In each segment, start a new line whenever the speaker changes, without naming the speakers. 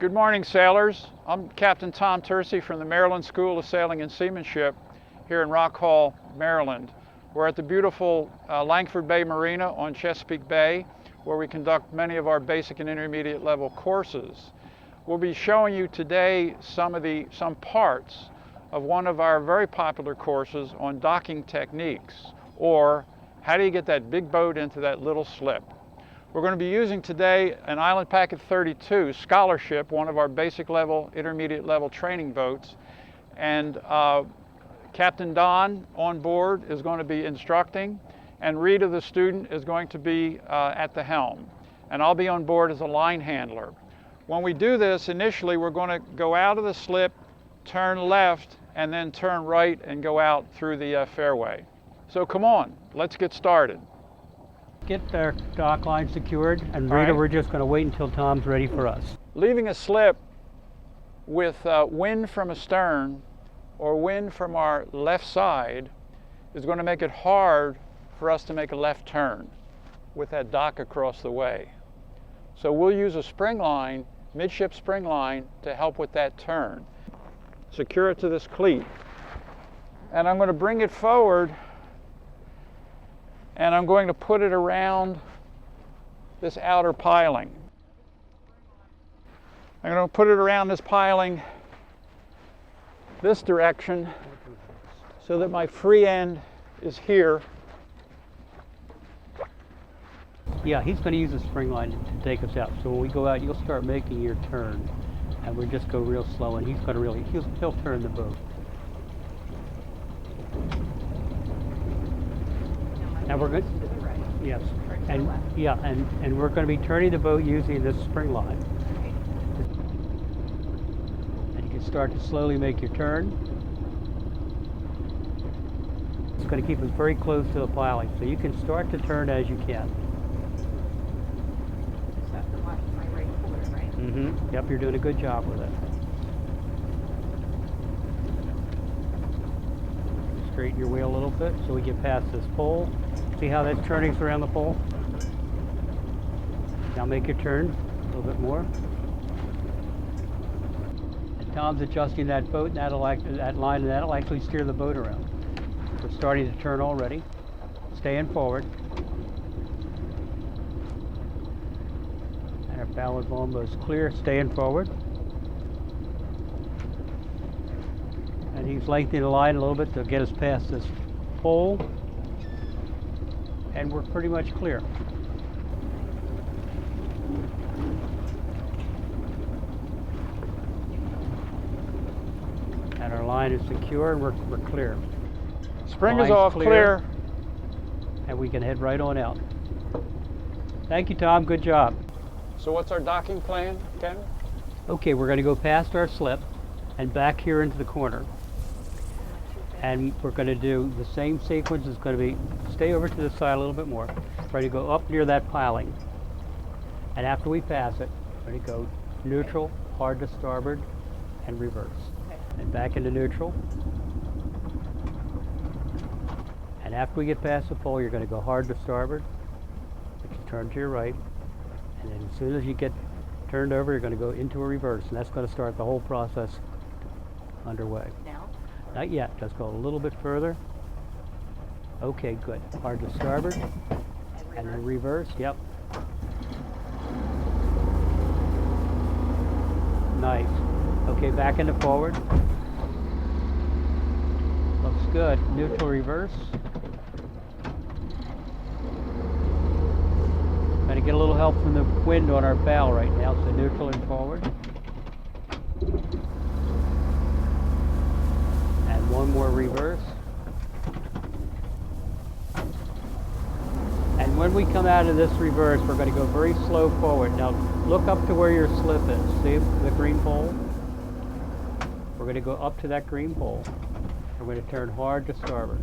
Good morning, sailors. I'm Captain Tom Tersey from the Maryland School of Sailing and Seamanship here in Rock Hall, Maryland. We're at the beautiful Langford Bay Marina on Chesapeake Bay, where we conduct many of our basic and intermediate level courses. We'll be showing you today some parts of one of our very popular courses on docking techniques, or how do you get that big boat into that little slip. We're going to be using today an Island Packet 32 Scholarship, one of our basic level, intermediate level training boats. And Captain Don on board is going to be instructing, and Rita, the student, is going to be at the helm. And I'll be on board as a line handler. When we do this, initially we're going to go out of the slip, turn left, and then turn right and go out through the fairway. So come on, let's get started.
Get our dock line secured, and Rita, we're just going to wait until Tom's ready for us.
Leaving a slip with wind from astern or wind from our left side is going to make it hard for us to make a left turn with that dock across the way. So we'll use a spring line, midship spring line, to help with that turn. Secure it to this cleat. And I'm going to bring it forward, and I'm going to put it around this outer piling. I'm going to put it around this piling this direction so that my free end is here.
Yeah, he's going to use a spring line to take us out. So when we go out, you'll start making your turn, and we'll just go real slow, and he's going to he'll turn the boat. Now we're good. Yes, and yeah, and we're going to be turning the boat using this spring line. And you can start to slowly make your turn. It's going to keep us very close to the piling, so you can start to turn as you can. Mm-hmm. Yep, you're doing a good job with it. Straighten your wheel a little bit so we get past this pole. See how that's turning around the pole? Now make your turn a little bit more. And Tom's adjusting that boat, and that line, and that'll actually steer the boat around. We're starting to turn already. Staying forward. And our bow is almost clear, staying forward. And he's lengthening the line a little bit to get us past this pole. And we're pretty much clear. And our line is secure, and we're clear.
Spring is off, clear.
And we can head right on out. Thank you, Tom. Good job.
So what's our docking plan, Ken?
Okay, we're going to go past our slip and back here into the corner. And we're going to do the same sequence. It's going to be stay over to the side a little bit more. Ready to go up near that piling. And after we pass it, ready to go neutral, hard to starboard, and reverse. Okay. And back into neutral. And after we get past the pole, you're going to go hard to starboard, which is turn to your right. And then as soon as you get turned over, you're going to go into a reverse. And that's going to start the whole process underway. Not yet, just go a little bit further. Okay, good. Hard to starboard. And then reverse, yep. Nice. Okay, back into forward. Looks good. Neutral reverse. Going to get a little help from the wind on our bow right now, so neutral and forward. One more reverse. And when we come out of this reverse, we're going to go very slow forward. Now look up to where your slip is. See the green pole? We're going to go up to that green pole. We're going to turn hard to starboard.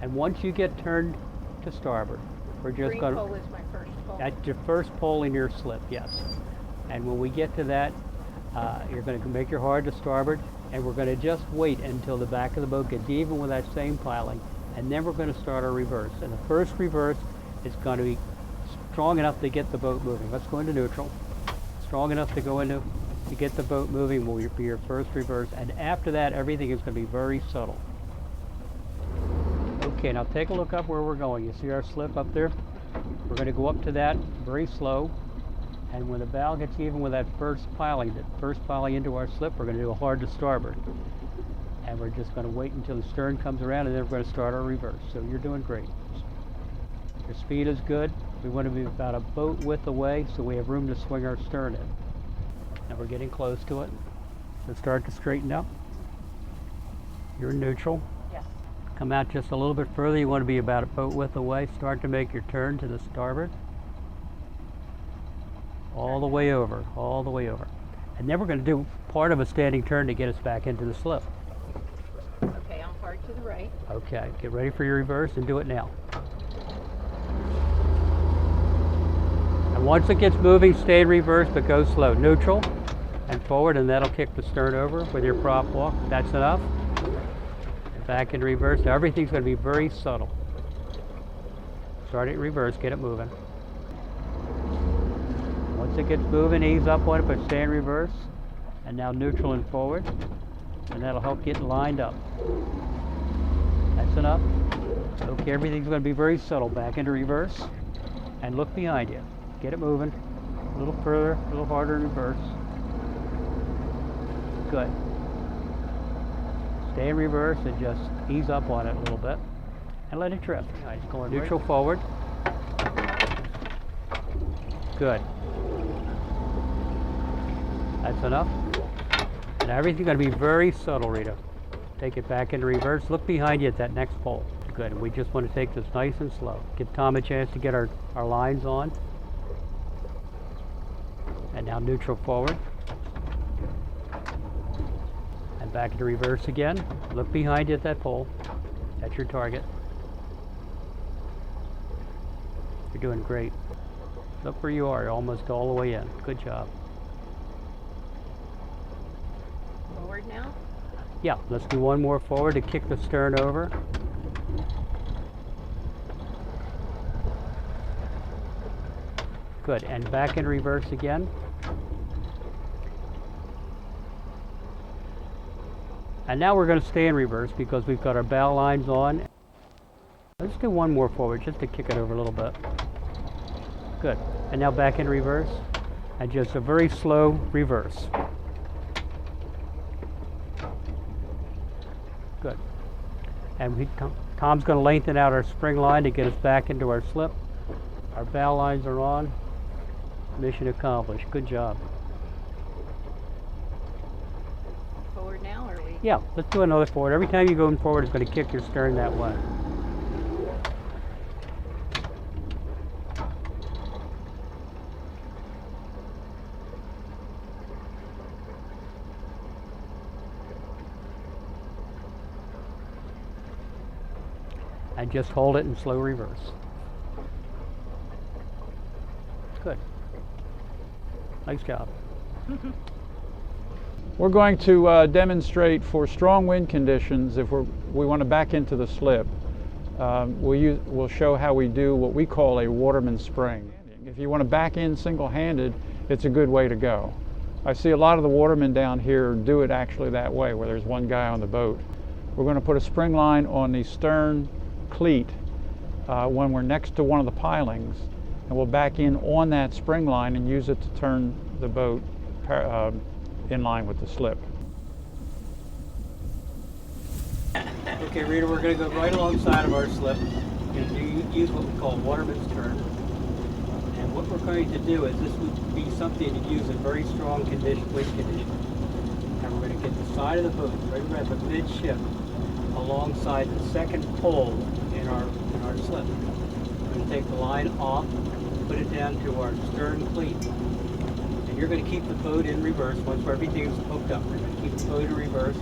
And once you get turned to starboard, we're just going to...
Green pole is my first pole.
That's your first pole in your slip, yes. And when we get to that, you're going to make your hard to starboard, and we're going to just wait until the back of the boat gets even with that same piling, and then we're going to start our reverse. And the first reverse is going to be strong enough to get the boat moving. Let's go into neutral. Strong enough to go into, to get the boat moving will be your first reverse, and after that everything is going to be very subtle. Okay, now take a look up where we're going. You see our slip up there? We're going to go up to that very slow, and when the bow gets even with that first piling into our slip, we're going to do a hard to starboard. And we're just going to wait until the stern comes around, and then we're going to start our reverse. So you're doing great. Your speed is good. We want to be about a boat width away so we have room to swing our stern in. Now we're getting close to it. So start to straighten up. You're in neutral.
Yes.
Come out just a little bit further. You want to be about a boat width away. Start to make your turn to the starboard. All the way over, all the way over. And then we're going to do part of a standing turn to get us back into the slip.
Okay, I'm hard to the right.
Okay, get ready for your reverse and do it now. And once it gets moving, stay in reverse, but go slow. Neutral and forward, and that'll kick the stern over with your prop walk. That's enough. And back in reverse. Now everything's going to be very subtle. Start it in reverse, get it moving. Once it gets moving, ease up on it, but stay in reverse. And now neutral and forward. And that'll help get lined up. That's enough. Okay, everything's going to be very subtle. Back into reverse. And look behind you. Get it moving. A little further, a little harder in reverse. Good. Stay in reverse and just ease up on it a little bit. And let it drift. Nice. Going neutral forward. Good. That's enough. And everything's going to be very subtle, Rita. Take it back into reverse. Look behind you at that next pole. Good. And we just want to take this nice and slow. Give Tom a chance to get our lines on. And now neutral forward. And back into reverse again. Look behind you at that pole. That's your target. You're doing great. Look where you are. You're almost all the way in. Good job.
Forward now?
Yeah, let's do one more forward to kick the stern over. Good, and back in reverse again. And now we're going to stay in reverse because we've got our bow lines on. Let's do one more forward just to kick it over a little bit. Good, and now back in reverse. And just a very slow reverse. Good. And Tom's going to lengthen out our spring line to get us back into our slip. Our bow lines are on. Mission accomplished. Good job.
Forward now, or are we?
Yeah, let's do another forward. Every time you go forward, it's going to kick your stern that way. And just hold it in slow reverse. Good. Nice job.
We're going to demonstrate for strong wind conditions if we want to back into the slip. We'll show how we do what we call a waterman spring. If you want to back in single-handed, it's a good way to go. I see a lot of the watermen down here do it actually that way, where there's one guy on the boat. We're going to put a spring line on the stern cleat when we're next to one of the pilings, and we'll back in on that spring line and use it to turn the boat in line with the slip.
Okay, Rita, we're going to go right alongside of our slip. We're going to use what we call waterman's turn. And what we're going to do is this would be something to use in very strong wind conditions. And we're going to get the side of the boat right at the midship alongside the second pole in our slip. We're going to take the line off, put it down to our stern cleat, and you're going to keep the boat in reverse. Once everything is hooked up, we're going to keep the boat in reverse.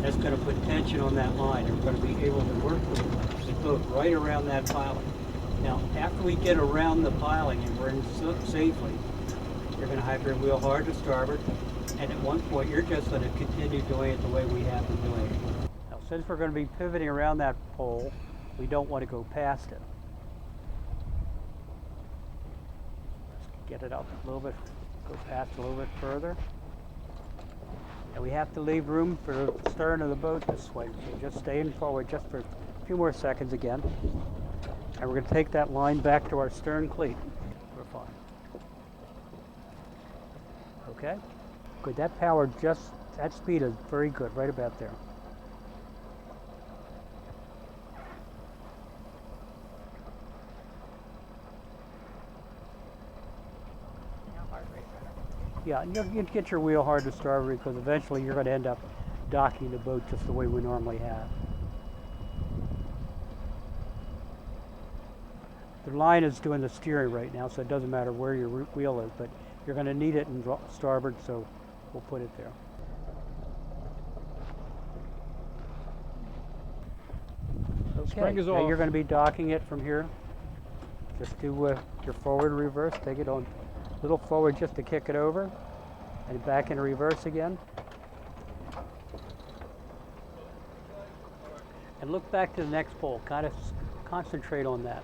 That's going to put tension on that line, and we're going to be able to work the boat right around that piling. Now, after we get around the piling and we're in safely, you're going to have your wheel hard to starboard, and at one point you're just going to continue doing it the way we have been doing it. Now, since we're going to be pivoting around that pole, we don't want to go past it. Get it up a little bit, go past a little bit further. And we have to leave room for the stern of the boat to swing. So just staying forward just for a few more seconds again. And we're going to take that line back to our stern cleat. We're fine. Okay? Good. That power that speed is very good, right about there.
Now hard right rudder.
Yeah, and you'll get your wheel hard to starboard because eventually you're going to end up docking the boat just the way we normally have. The line is doing the steering right now, so it doesn't matter where your wheel is, but you're going to need it in starboard, so we'll put it there. Okay,
Spring is
now
off.
you're going to be docking it from here. Just do your forward reverse, take it on a little forward just to kick it over, and back into reverse again. And look back to the next pole, kind of concentrate on that.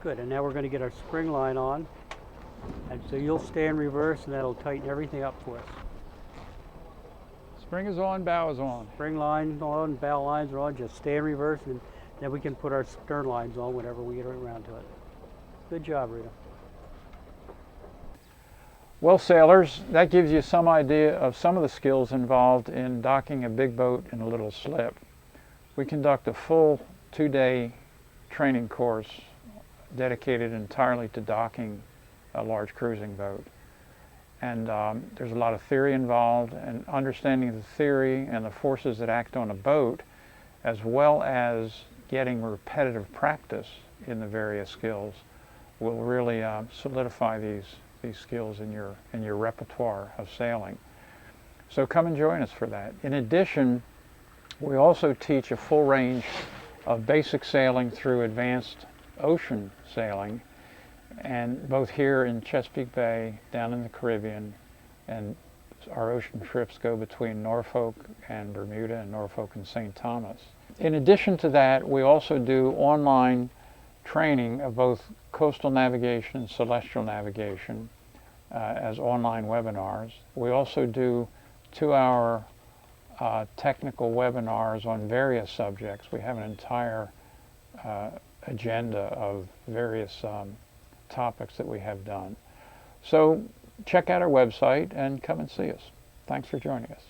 Good, and now we're going to get our spring line on. And so you'll stay in reverse and that'll tighten everything up for us.
Spring is on, bow is on.
Spring line on, bow lines are on, just stay in reverse and then we can put our stern lines on whenever we get around to it. Good job, Rita.
Well, sailors, that gives you some idea of some of the skills involved in docking a big boat in a little slip. We conduct a full 2-day training course dedicated entirely to docking a large cruising boat. And there's a lot of theory involved, and understanding the theory and the forces that act on a boat, as well as getting repetitive practice in the various skills, will really solidify these skills in your repertoire of sailing. So come and join us for that. In addition, we also teach a full range of basic sailing through advanced ocean sailing, and both here in Chesapeake Bay, down in the Caribbean, and our ocean trips go between Norfolk and Bermuda and Norfolk and St. Thomas. In addition to that, we also do online training of both coastal navigation and celestial navigation as online webinars. We also do 2-hour technical webinars on various subjects. We have an entire agenda of various topics that we have done. So check out our website and come and see us. Thanks for joining us.